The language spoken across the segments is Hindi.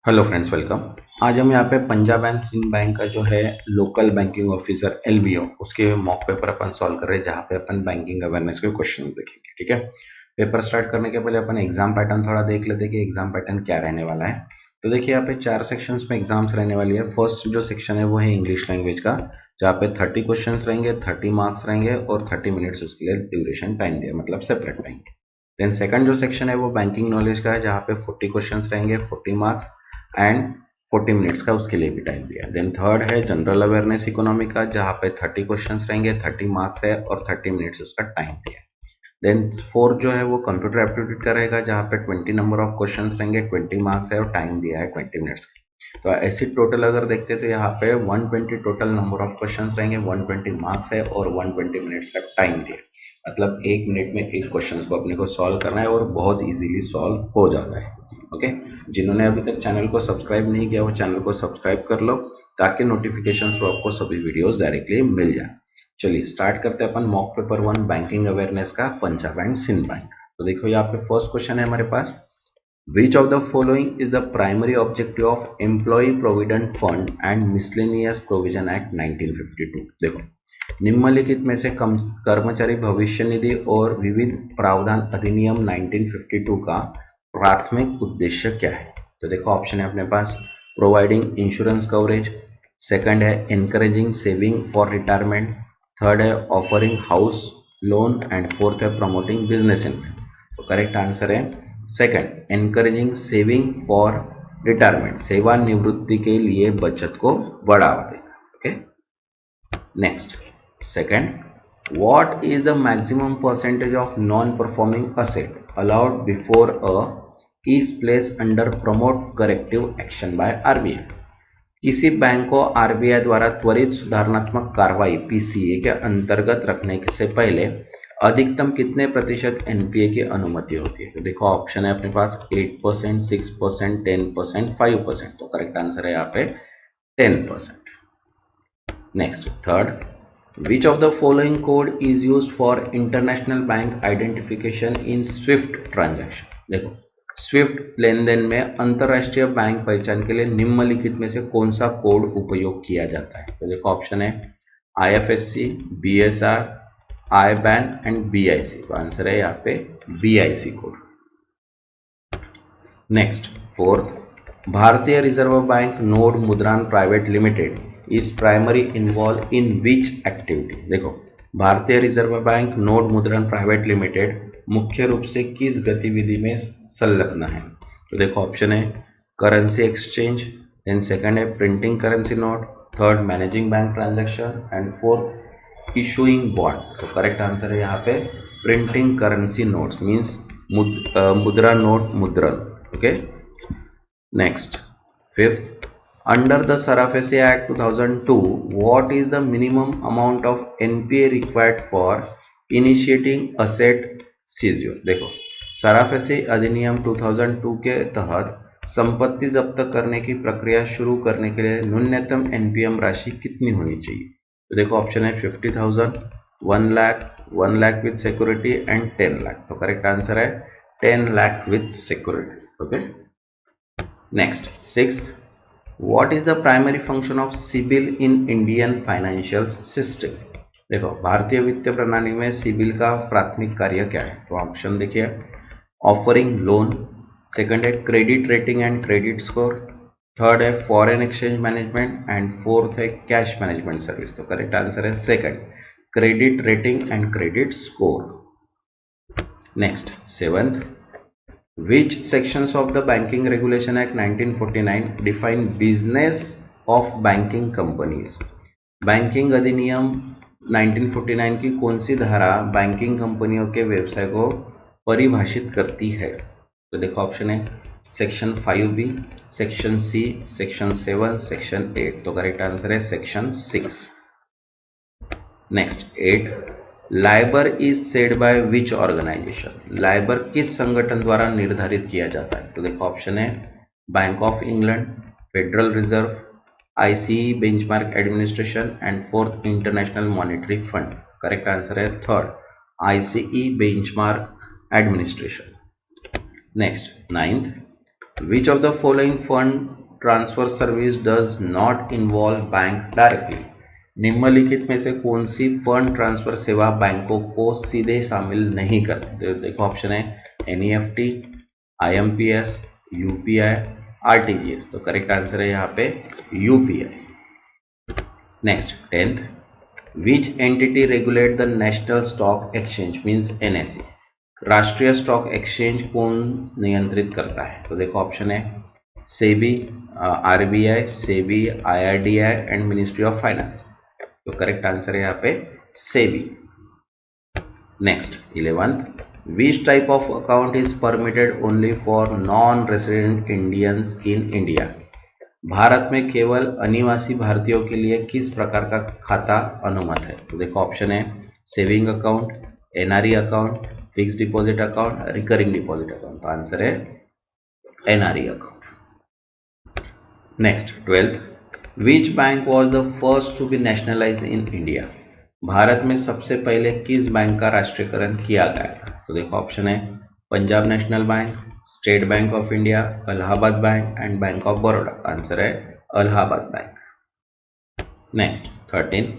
Hello friends, welcome. आज हम यहाँ पे पंजाब एंड सिंध बैंक का जो है लोकल बैंकिंग ऑफिसर एलबीओ उसके मॉक पेपर अपन सॉल्व कर रहे हैं, जहाँ पे अपन बैंकिंग अवेयरनेस के क्वेश्चन देखेंगे। ठीक है, पेपर स्टार्ट करने के पहले अपन एग्जाम पैटर्न थोड़ा देख लेते हैं कि एग्जाम पैटर्न क्या रहने वाला है। तो देखिए, यहाँ पे 4 सेक्शंस में एग्जाम्स रहने वाली है। फर्स्ट जो सेक्शन है वो है इंग्लिश लैंग्वेज का, जहाँ पे 30 क्वेश्चन रहेंगे, 30 मार्क्स रहेंगे और 30 मिनट्स उसके लिए ड्यूरेशन टाइम दिया, मतलब सेपरेट टाइम। देन सेकंड जो सेक्शन है वो बैंकिंग नॉलेज का है, जहाँ पे 40 क्वेश्चंस रहेंगे, 40 मार्क्स एंड 40 मिनट्स का उसके लिए भी टाइम दिया। देन थर्ड है जनरल अवेयरनेस इकोनॉमी का, जहाँ पे 30 क्वेश्चंस रहेंगे, 30 मार्क्स है और 30 मिनट्स उसका टाइम दिया। देन फोर्थ जो है वो कंप्यूटर एप्टीट्यूड का रहेगा, जहाँ पे 20 नंबर ऑफ क्वेश्चंस रहेंगे, 20 मार्क्स है और टाइम दिया है 20 मिनट्स का। तो ऐसी टोटल अगर देखते हैं तो यहाँ पे 120 टोटल नंबर ऑफ क्वेश्चंस रहेंगे, 120 मार्क्स है और 120 मिनट्स का टाइम दिया। मतलब 1 मिनट में एक क्वेश्चन को अपने को सॉल्व करना है और बहुत इजीली सॉल्व हो जाता है। ओके, जिन्होंने अभी तक चैनल को सब्सक्राइब नहीं किया वो चैनल को सब्सक्राइब कर लो, ताकि नोटिफिकेशन थ्रू आपको सभी वीडियोस डायरेक्टली मिल जाए। चलिए स्टार्ट करते हैं अपन मॉक पेपर 1 बैंकिंग अवेयरनेस का, पंजाब एंड सिंध बैंक। तो देखो यहाँ पे फर्स्ट क्वेश्चन है हमारे पास, which of the following is the primary objective of employ provident fund and miscellaneous provision act 1952। देखो, निम्नलिखित में से कर्मचारी भविष्य निधि और विविध प्रावधान अधिनियम 1952 का प्राथमिक उद्देश्य क्या है। तो देखो ऑप्शन है अपने पास, प्रोवाइडिंग इंश्योरेंस कवरेज, सेकंड है encouraging saving for retirement, third है offering house loan and fourth है प्रमोटिंग बिजनेस इनकम। तो करेक्ट आंसर है second, encouraging saving for retirement, सेवानिवृत्ति के लिए बचत को बढ़ावा देना। Okay, next second, what is the maximum percentage of non-performing asset allowed before a is placed under promote corrective action by RBI। किसी बैंक को आरबीआई द्वारा त्वरित सुधारणात्मक कार्रवाई पीसीए के अंतर्गत रखने से पहले अधिकतम कितने प्रतिशत एनपीए की अनुमति होती है। तो देखो ऑप्शन है अपने पास 8%, 6%, 10%, 5%। तो करेक्ट आंसर है यहाँ पे 10%। Next third, which of the following code is used for international bank identification in SWIFT transaction। देखो, स्विफ्ट लेन देन में अंतरराष्ट्रीय बैंक पहचान के लिए निम्नलिखित में से कौन सा कोड उपयोग किया जाता है। तो देखो ऑप्शन है IFSC, BSR, IBAN and BIC। तो आंसर है यहाँ पे BIC code. Next fourth, Bharatiya Reserve Bank Note Mudran Private Limited is primary involve in which activity. देखो, Bharatiya Reserve Bank Note Mudran Private Limited मुख्य रूप से किस गतिविधि में संलग्न है। तो देखो ऑप्शन है करेंसी एक्सचेंज, देन सेकंड है printing currency note, third managing bank transaction and fourth issuing bond. तो करेक्ट आंसर है यहाँ पे प्रिंटिंग करेंसी नोट्स, मीन्स मुद्रा नोट मुद्रण। Okay, next fifth, under the SARFAESI Act 2002, what is the minimum amount of NPA required for initiating asset seizure। देखो, SARFAESI अधिनियम 2002 के तहत संपत्ति जब्त करने की प्रक्रिया शुरू करने के लिए न्यूनतम एनपीएम राशि कितनी होनी चाहिए। तो देखो ऑप्शन है 50,000, 1 lakh, 1 lakh with security and 10 lakh. तो करेक्ट आंसर है 10 lakh with security. Okay, next six, What is the primary function of CIBIL in Indian financial system। देखो, भारतीय वित्तीय प्रणाली में सिबिल का प्राथमिक कार्य क्या है। तो ऑप्शन देखिए, ऑफरिंग लोन, सेकंड है credit rating and credit score, third है foreign exchange management and fourth है कैश मैनेजमेंट सर्विस। तो करेक्ट आंसर है second, credit rating and credit score. Next seventh, Which sections of the Banking Regulation Act 1949 define business of banking companies। Banking अधिनियम 1949 की कौन सी धारा बैंकिंग कंपनियों के व्यवसाय को परिभाषित करती है। तो देखो ऑप्शन है section 5B, section C, section 7, section 8। तो करेक्ट आंसर है section 6। Next 8, LIBOR is said by which organization. LIBOR किस संगठन द्वारा निर्धारित किया जाता है। तो देखो ऑप्शन है Bank of England, Federal Reserve, ICE benchmark administration and fourth International Monetary Fund. Correct answer है third, ICE benchmark administration. Next ninth, which of the following fund transfer service does not involve bank directly? निम्नलिखित में से कौन सी फंड ट्रांसफर सेवा बैंकों को सीधे शामिल नहीं करती? देखो ऑप्शन है एनईएफटी, आईएमपीएस, यूपीआई, आरटीजीएस। तो करेक्ट आंसर है यहाँ पे UPI. Next 10th, which entity regulate the national stock exchange means NSE? राष्ट्रीय स्टॉक एक्सचेंज कौन नियंत्रित करता है? तो देखो ऑप्शन है SEBI, RBI, SEBI, IRDI and ministry of finance. तो करेक्ट आंसर है यहाँ पे SEBI. Next 11th, which type of account is permitted only for non resident Indians in India? Bharat में केवल अनिवासी भारतीयों के लिए किस प्रकार का खाता अनुमत है? तो देखो ऑप्शन है saving account, NRE account, fix deposit account, recurring deposit account. तो आंसर है NRE account. Next 12th, which bank was the first to be nationalize in India? Bharat में सबसे पहले किस बैंक का राष्ट्रीयकरण किया गया था? तो देखो ऑप्शन है Punjab National Bank, State Bank of India, Allahabad Bank and Bank of Baroda. Answer है Allahabad bank. Next 13,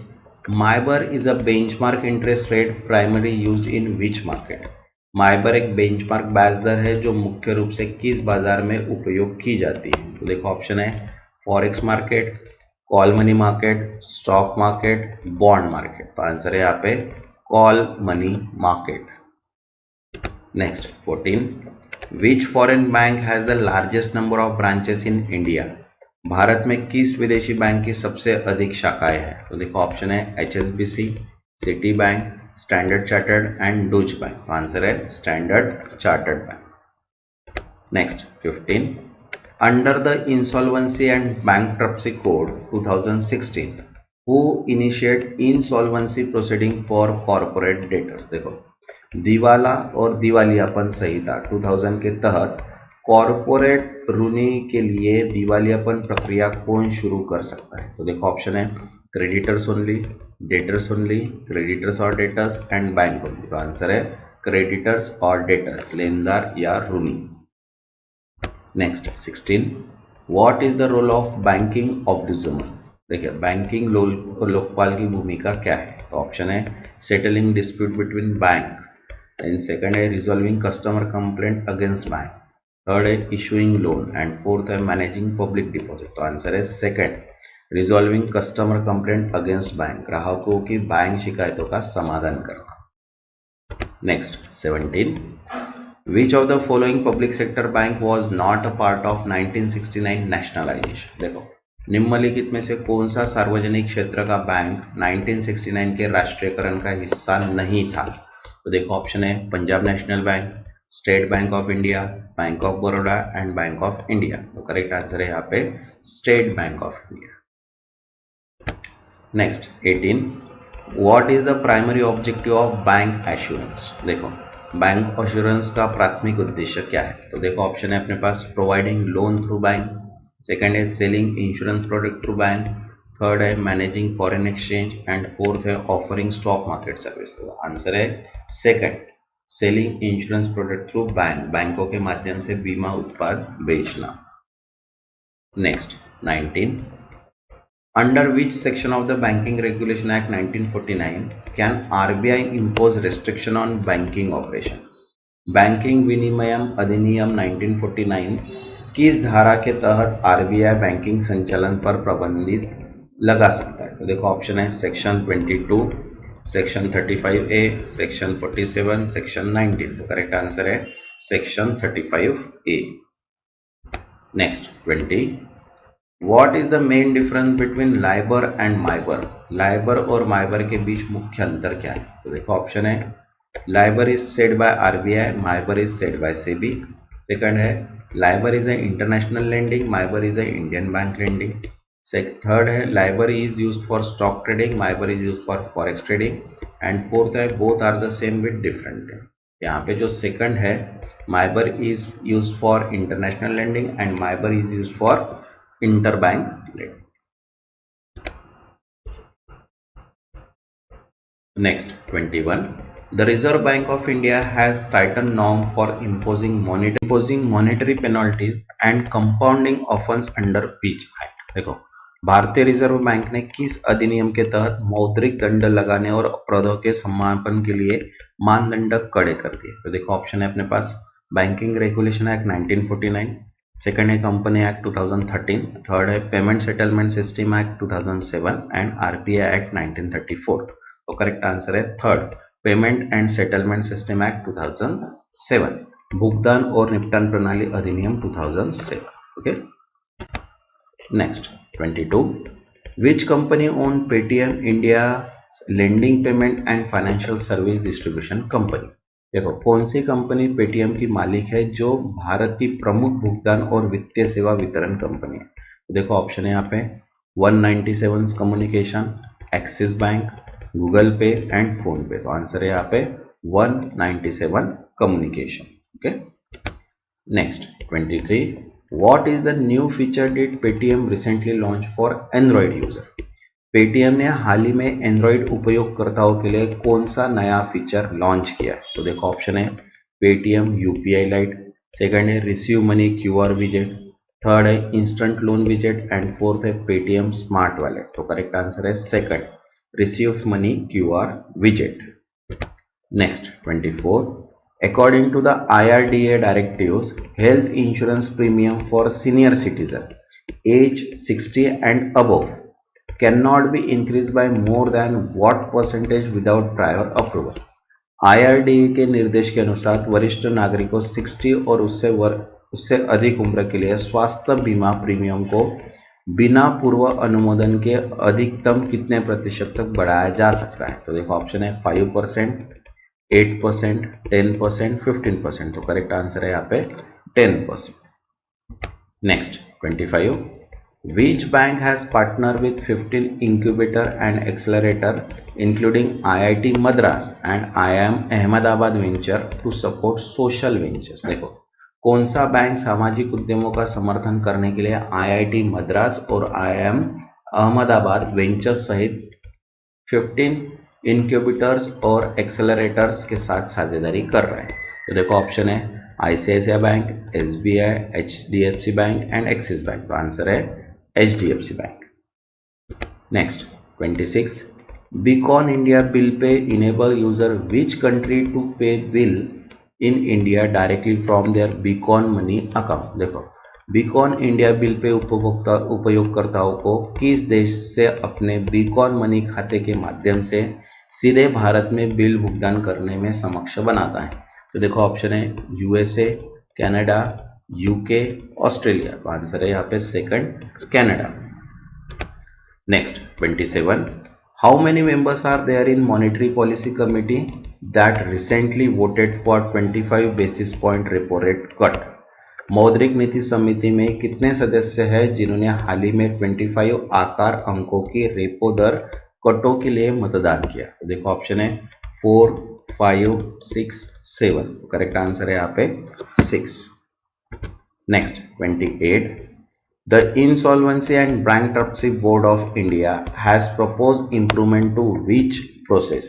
MIBOR is a benchmark interest rate primary used in which market? MIBOR एक बेंचमार्क ब्याज दर है जो मुख्य रूप से किस बाजार में उपयोग की जाती है? तो देखो ऑप्शन है forex market, call money market, stock market, bond market. तो आंसर है यहाँ पे call money market. Next 14, which foreign bank has the largest number of branches in India? Bharat में किस विदेशी बैंक की सबसे अधिक शाखाएं हैं? तो देखो ऑप्शन है HSBC, Citibank, Standard Chartered and Deutsche Bank. तो आंसर है Standard Chartered Bank. Next 15, under the insolvency and bankruptcy code 2016 who initiate insolvency proceeding for corporate debtors? देखो दिवाला और दिवालियापन संहिता 2000 के तहत कॉर्पोरेट ऋणी के लिए दिवालियापन प्रक्रिया कौन शुरू कर सकता है? तो देखो ऑप्शन है creditors only, debtors only, creditors और डेटर्स एंड बैंक ओनली। तो आंसर है क्रेडिटर्स और डेटर्स, लेनदार या ऋणी। Next 16, what is the role of banking ombudsman? देखिए बैंकिंग लोकपाल की भूमिका क्या है? तो ऑप्शन है settling dispute between bank, and second है resolving customer complaint against bank, third है इशूइंग लोन एंड फोर्थ है मैनेजिंग पब्लिक डिपॉजिट। तो आंसर है second, resolving customer complaint against bank, ग्राहकों की बैंक शिकायतों का समाधान करना। Next 17, which of the following public sector bank was not a part of 1969 nationalisation? देखो निम्नलिखित में से कौन सा सार्वजनिक क्षेत्र का बैंक 1969 के राष्ट्रीयकरण का हिस्सा नहीं था? तो देखो ऑप्शन है Punjab National Bank, State Bank of India, bank of Baroda and Bank of India. तो करेक्ट आंसर है यहाँ पे state Bank of India. Next 18, what is the primary objective of bank assurance? देखो बैंक एश्योरेंस का प्राथमिक उद्देश्य क्या है? तो देखो ऑप्शन है अपने पास providing loan through bank, second है selling insurance product through bank, third है managing foreign exchange and fourth है ऑफरिंग स्टॉक मार्केट सर्विस। तो आंसर है second, selling insurance product through bank, बैंकों के माध्यम से बीमा उत्पाद बेचना। Next 19, under which section of the Banking Regulation Act 1949 can RBI impose restriction on banking operation? Banking विनिमयम अधिनियम 1949 किस धारा के तहत आरबीआई बैंकिंग संचालन पर प्रतिबंध लगा सकता है? तो देखो ऑप्शन है section 22, section 35A, section 47, section 19। तो करेक्ट आंसर है section 35A। Next 20, what is the main difference between LIBOR and MIBOR? LIBOR और माइबर के बीच मुख्य अंतर क्या है? तो देखो ऑप्शन है LIBOR is set by RBI, MIBOR is set by SEBI. Second है LIBOR is a international lending, MIBOR is a Indian bank lending. Third है LIBOR is used for stock trading, MIBOR is used for forex trading. And fourth है both are the same with different. यहाँ पे जो सेकंड है MIBOR is used for international lending and MIBOR is used for interbank lending. Next 21, The Reserve Bank of India has tightened norm for imposing monetary penalties and compounding offense under which act। देखो, भारतीय रिजर्व बैंक ने किस अधिनियम के तहत मौद्रिक दंड लगाने और अपराधों के समापन के लिए मानदंड कड़े कर दिए। तो देखो ऑप्शन है अपने पास बैंकिंग रेगुलेशन एक्ट 1949, सेकंड है कंपनी एक्ट 2013, थर्ड है payment settlement system act 2007 and RBI act 1934। तो करेक्ट आंसर है third, payment and settlement system act 2007, भुगतान और निपटान प्रणाली अधिनियम 2007। Okay, next 22, which company own Paytm India lending payment and financial service distribution company. देखो कौन सी कंपनी पेटीएम की मालिक है जो भारत की प्रमुख भुगतान और वित्तीय सेवा वितरण कंपनी है। तो देखो ऑप्शन है यहाँ पे 197 कम्युनिकेशन, एक्सिस बैंक, गूगल पे एंड फोन पे। तो आंसर है यहाँ पे 197 communication. Okay, next 23, what is the new feature did Paytm recently launch for Android user. Paytm ने हाल ही में एंड्रॉइड उपयोगकर्ताओं के लिए कौन सा नया फीचर लॉन्च किया। तो देखो ऑप्शन है पेटीएम यूपीआई लाइट, सेकंड है रिसीव मनी क्यूआर विजेट, थर्ड है इंस्टेंट लोन विजेट एंड फोर्थ है पेटीएम स्मार्ट वॉलेट। तो करेक्ट आंसर है second, receive money QR widget. Next 24, according to the IRDA directives, health insurance premium for senior citizen age 60 and above cannot be increased by more than what percentage without prior approval। IRDA के निर्देश के अनुसार वरिष्ठ नागरिकों 60 और उससे अधिक उम्र के लिए स्वास्थ्य बीमा प्रीमियम को बिना पूर्व अनुमोदन के अधिकतम कितने प्रतिशत तक बढ़ाया जा सकता है। तो देखो ऑप्शन है 5%, 8%, 10%, 15%। तो करेक्ट आंसर है यहाँ पे 10%। Next 25, which bank has partner with 15 incubator and accelerator including IIT Madras and IIM Ahmedabad venture to support social ventures. देखो कौन सा बैंक सामाजिक उद्यमों का समर्थन करने के लिए IIT मद्रास और IIM अहमदाबाद वेंचर्स सहित 15 इंक्यूबेटर्स और एक्सेलरेटर्स के साथ साझेदारी कर रहे हैं। तो देखो ऑप्शन है ICICI bank, SBI, HDFC bank and Axis Bank. तो आंसर है HDFC bank. Next 26, Beacon India bill pay enable user which country to pay bill in India directly from their Beacon money account. देखो बीकॉन इंडिया बिल पे उपयोगकर्ताओं को किस देश से अपने बीकॉन मनी खाते के माध्यम से सीधे भारत में बिल भुगतान करने में सक्षम बनाता है। तो देखो ऑप्शन है USA, कनाडा, UK, ऑस्ट्रेलिया। तो आंसर है यहाँ पे second, Canada. Next 27, how many members are there in monetary policy committee that recently voted for 25 basis point repo rate cut। मौद्रिक नीति समिति में कितने सदस्य हैं जिन्होंने हाल ही में 25 आकार अंकों की रेपो दर कटों के लिए मतदान किया। तो देखो ऑप्शन है 4, 5, 6, 7। करेक्ट आंसर है यहाँ पे 6। Next 28, The Insolvency and Bankruptcy Board of India has proposed improvement to which process।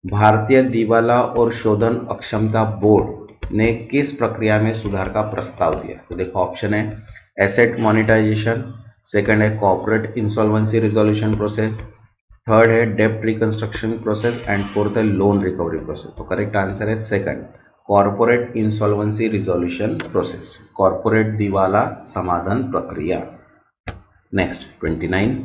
भारतीय दिवाला और शोधन अक्षमता बोर्ड ने किस प्रक्रिया में सुधार का प्रस्ताव दिया। तो देखो ऑप्शन है एसेट मोनेटाइजेशन, सेकंड है corporate insolvency resolution process, third है डेप्ट रिकंस्ट्रक्शन प्रोसेस एंड फोर्थ है लोन रिकवरी प्रोसेस। तो करेक्ट आंसर है second, corporate insolvency resolution process, corporate दिवाला समाधान प्रक्रिया। Next 29,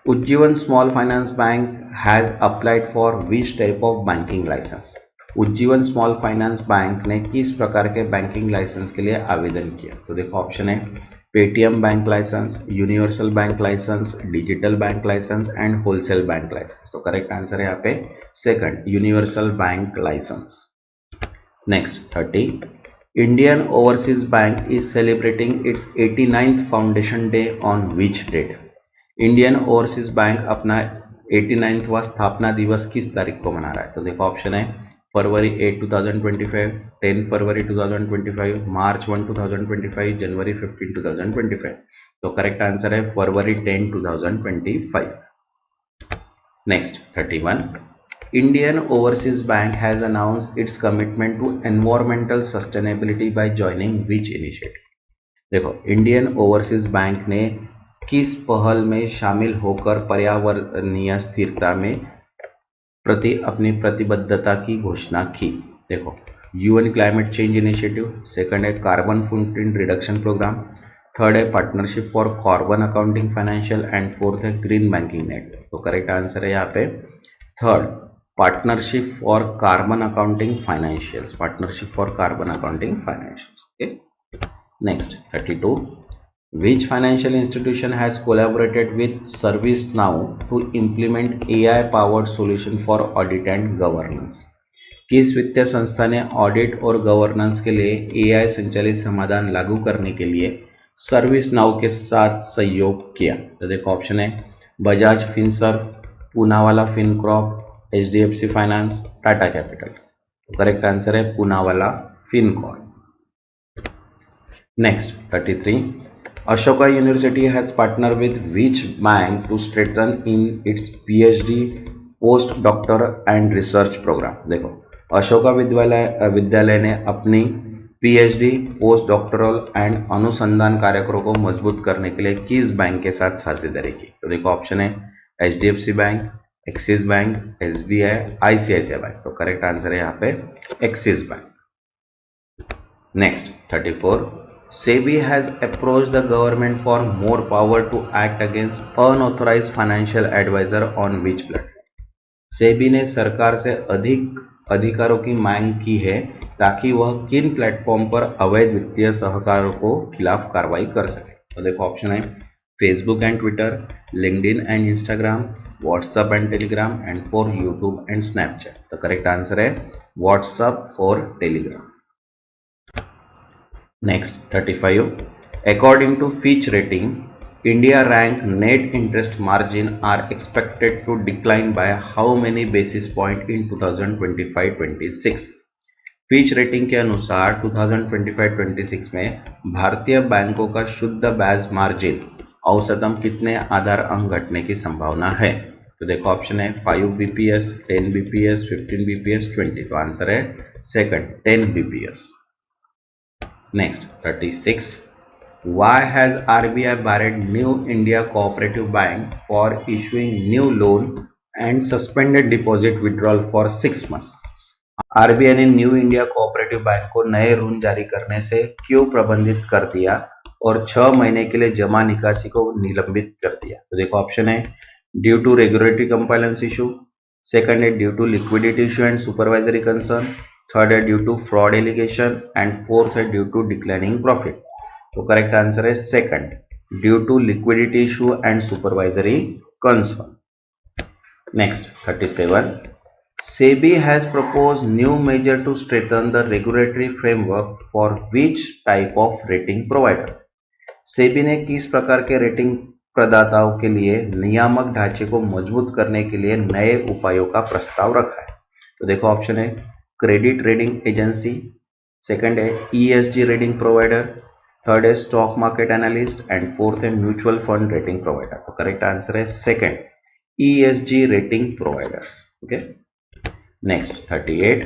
Ujjivan small finance bank has applied for which type of banking licence. Ujjivan small finance bank ने किस प्रकार के बैंकिंग लाइसेंस के लिए आवेदन किया। तो देखो ऑप्शन है Paytm bank licence, universal bank licence, digital bank licence and wholesale bank licence. तो करेक्ट आंसर है यहाँ पे second, universal bank licence. Next 30, Indian Overseas Bank is celebrating its 89th Foundation Day on which date। Indian overseas bank अपना 89वां स्थापना दिवस किस तारीख को मना रहा है। तो देखो ऑप्शन है फरवरी 8, 2025, 10 फरवरी 2025, मार्च 1, 2025, जनवरी 15, 2025। तो करेक्ट आंसर है फरवरी 10, 2025। Next 31, Indian Overseas Bank has announced its commitment to environmental sustainability by joining which initiative? देखो, इंडियन ओवरसीज बैंक ने किस पहल में शामिल होकर पर्यावरणीय स्थिरता में प्रति अपनी प्रतिबद्धता की घोषणा की? देखो, UN climate change initiative, second है carbon footprint reduction programme, third है partnership for carbon accounting financial and fourth है ग्रीन बैंकिंग नेटवर्क। तो करेक्ट आंसर है यहाँ पे third, partnership for carbon accounting financials, partnership for carbon accounting financials. Okay, next 32, which financial institution has collaborated with ServiceNow to implement AI powered solution for audit and governance? किस वित्तीय संस्था ने ऑडिट और गवर्नेंस के लिए एआई संचालित समाधान लागू करने के लिए सर्विस नाउ के साथ सहयोग किया? तो देखो ऑप्शन है Bajaj Finserv, Poonawalla Fincorp, HDFC finance, Tata capital. तो करेक्ट आंसर है Poonawalla Fincorp. Next 33, Ashoka University has partnered with which bank to strengthen in its PhD postdoctoral and research program? देखो, अशोका विद्यालय ने अपनी PhD पोस्ट डॉक्टरल एंड अनुसंधान कार्यक्रमों को मजबूत करने के लिए किस बैंक के साथ साझेदारी की? तो देखो ऑप्शन है HDFC bank, axis bank, SBI, ICICI bank. तो करेक्ट आंसर है यहाँ पे axis bank. Next 34, SEBI has approached the government for more power to act against unauthorized financial advisor on which platform? SEBI ने सरकार से अधिक अधिकारों की मांग की है ताकि वह किन प्लेटफॉर्म पर अवैध वित्तीय सहकारों को खिलाफ कार्रवाई कर सके? तो देखो ऑप्शन है Facebook and Twitter, LinkedIn and Instagram, WhatsApp and Telegram and for YouTube and Snapchat. तो करेक्ट आंसर है व्हाट्सएप और Telegram. Next 35, according to Fitch rating, India rank net interest margin are expected to decline by how many basis point in 2025-26? Fitch rating के अनुसार 2025-26 में भारतीय बैंकों का शुद्ध ब्याज मार्जिन औसतन कितने आधार अंक घटने की संभावना है? तो देखो ऑप्शन है 5 bps, 10 bps, 15 bps, 20। तो आंसर है second 10 bps। Next 36, why has RBI barred New India Cooperative Bank for issuing new loan and suspended deposit withdrawal for 6 months? RBI ने न्यू इंडिया कोऑपरेटिव बैंक को नए ऋण जारी करने से क्यों प्रतिबंधित कर दिया और 6 महीने के लिए जमा निकासी को निलंबित कर दिया? तो देखो ऑप्शन है due to regulatory compliance issue, second है due to liquidity issue and supervisory concern, third है due to fraud allegation and fourth है ड्यू टू डिक्लाइनिंग प्रॉफिट। तो करेक्ट आंसर है second, due to liquidity issue and supervisory concern. Next 37, SEBI has proposed new measure to strengthen the regulatory framework for which type of rating provider? SEBI ने किस प्रकार के रेटिंग प्रदाताओं के लिए नियामक ढांचे को मजबूत करने के लिए नए उपायों का प्रस्ताव रखा है? तो देखो ऑप्शन है क्रेडिट रेटिंग एजेंसी, सेकंड है ESG रेटिंग प्रोवाइडर, थर्ड है stock market analyst and fourth है म्यूचुअल फंड रेटिंग प्रोवाइडर। तो करेक्ट आंसर है second ESG rating providers. Okay, next 38,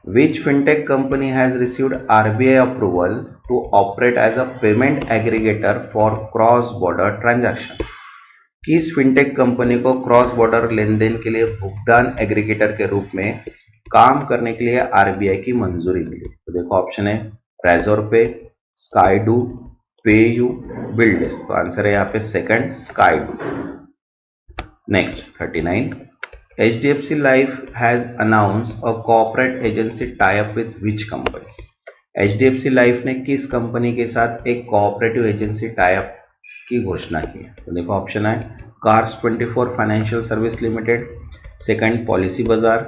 which fintech company has received RBI approval to operate as a payment aggregator for cross border transaction? किस फिनटेक कंपनी को क्रॉस बॉर्डर लेनदेन के लिए भुगतान एग्रीगेटर के रूप में काम करने के लिए RBI की मंजूरी मिली? तो देखो ऑप्शन है रेजोर पे, स्काईडू, पेयू, बिल्डेस। तो आंसर है यहाँ पे second Skydo. Next 39, HDFC Life has announced a corporate agency tie-up with which company? HDFC Life ने किस कंपनी के साथ एक कोऑपरेटिव एजेंसी टाइप की घोषणा की है? तो देखो ऑप्शन है Cars 24 financial service limited, second Policy Bazaar,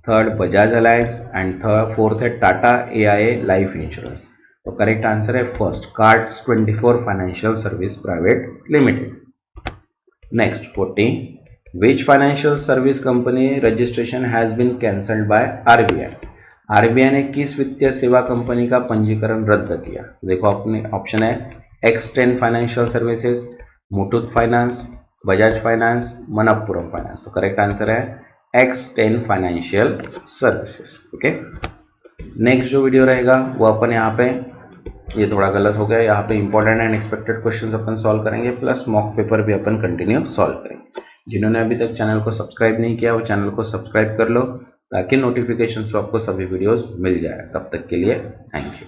third Bajaj Allianz and fourth है टाटा AIA लाइफ इंश्योरेंस। तो करेक्ट आंसर है first Cars 24 financial service private limited. Next 40, which financial service company registration has been cancelled by RBI? RBI ने किस वित्तीय सेवा कंपनी का पंजीकरण रद्द किया? देखो अपने ऑप्शन है X10 financial services, Muthoot finance, Bajaj finance, Manappuram finance. तो करेक्ट आंसर है X10 financial services. Okay, next जो वीडियो रहेगा वो अपन यहाँ पे, ये थोड़ा गलत हो गया, यहाँ पे important and expected questions upon solve करेंगे, प्लस मॉक पेपर भी अपन कंटिन्यू सॉल्व करेंगे। जिन्होंने अभी तक चैनल को सब्सक्राइब नहीं किया वो चैनल को सब्सक्राइब कर लो ताकि नोटिफिकेशन आपको सभी वीडियोस मिल जाए। तब तक के लिए थैंक यू।